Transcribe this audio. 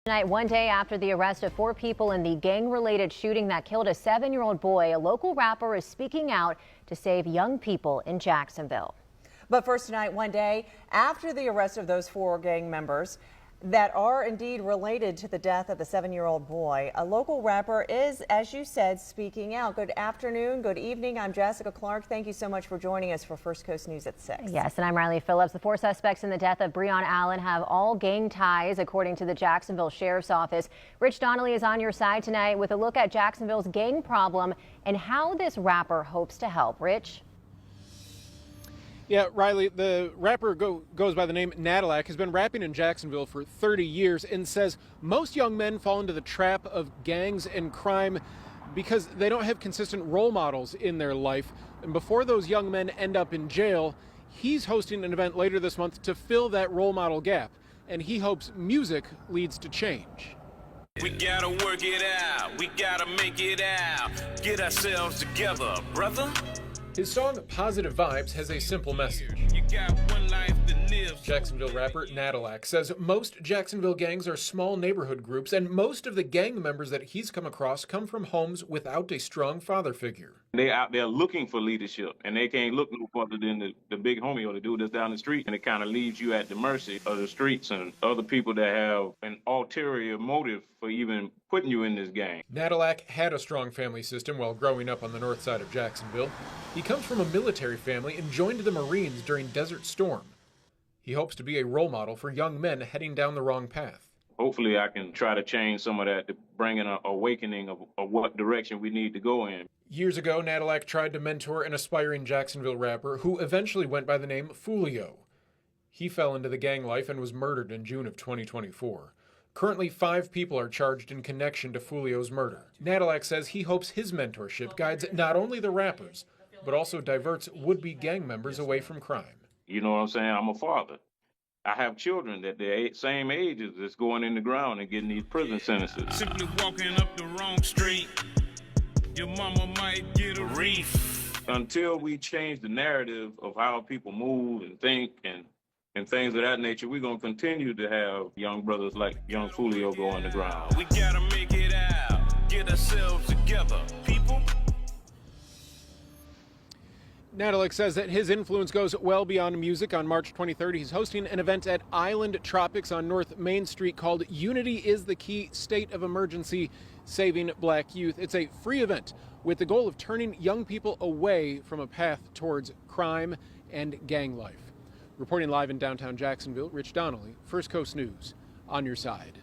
Tonight, one day after the arrest of 4 people in the gang-related shooting that killed a 7-year-old boy, a local rapper is speaking out to save young people in Jacksonville. But first tonight, one day after the arrest of those 4 gang members that are indeed related to the death of the 7-year-old boy, a local rapper is, as you said, speaking out. Good afternoon, good evening. I'm Jessica Clark. Thank you so much for joining us for First Coast News at 6. Yes, and I'm Riley Phillips. The 4 suspects in the death of Breon Allen have all gang ties, according to the Jacksonville Sheriff's Office. Rich Donnelly is on your side tonight with a look at Jacksonville's gang problem and how this rapper hopes to help. Rich? Yeah, Riley, the rapper goes by the name Natalac, has been rapping in Jacksonville for 30 years and says most young men fall into the trap of gangs and crime because they don't have consistent role models in their life. And before those young men end up in jail, he's hosting an event later this month to fill that role model gap. And he hopes music leads to change. We gotta work it out, we gotta make it out, get ourselves together, brother. His song Positive Vibes has a simple message. You got one life to live. Jacksonville rapper Natalac says most Jacksonville gangs are small neighborhood groups, and most of the gang members that he's come across come from homes without a strong father figure. They out there looking for leadership, and they can't look no further than the big homie or the dude that's down the street, and it kind of leaves you at the mercy of the streets and other people that have an ulterior motive for even putting you in this gang. Natalac had a strong family system while growing up on the north side of Jacksonville. He comes from a military family and joined the Marines during Desert Storm. He hopes to be a role model for young men heading down the wrong path. Hopefully I can try to change some of that to bring an awakening of what direction we need to go in. Years ago, Natalac tried to mentor an aspiring Jacksonville rapper who eventually went by the name Fulio. He fell into the gang life and was murdered in June of 2024. Currently, 5 people are charged in connection to Fulio's murder. Natalac says he hopes his mentorship guides not only the rappers, but also diverts would-be gang members away from crime. You know what I'm saying? I'm a father. I have children that the same age as that's going in the ground and getting these prison sentences. Simply walking up the wrong street, your mama might get a reef. Until we change the narrative of how people move and think and things of that nature, we're going to continue to have young brothers like young Fulio go on the ground. We gotta make it out, get ourselves together, people. Natalac says that his influence goes well beyond music. On March 23rd, he's hosting an event at Island Tropics on North Main Street called Unity is the Key, State of Emergency, Saving Black Youth. It's a free event with the goal of turning young people away from a path towards crime and gang life. Reporting live in downtown Jacksonville, Rich Donnelly, First Coast News, on your side.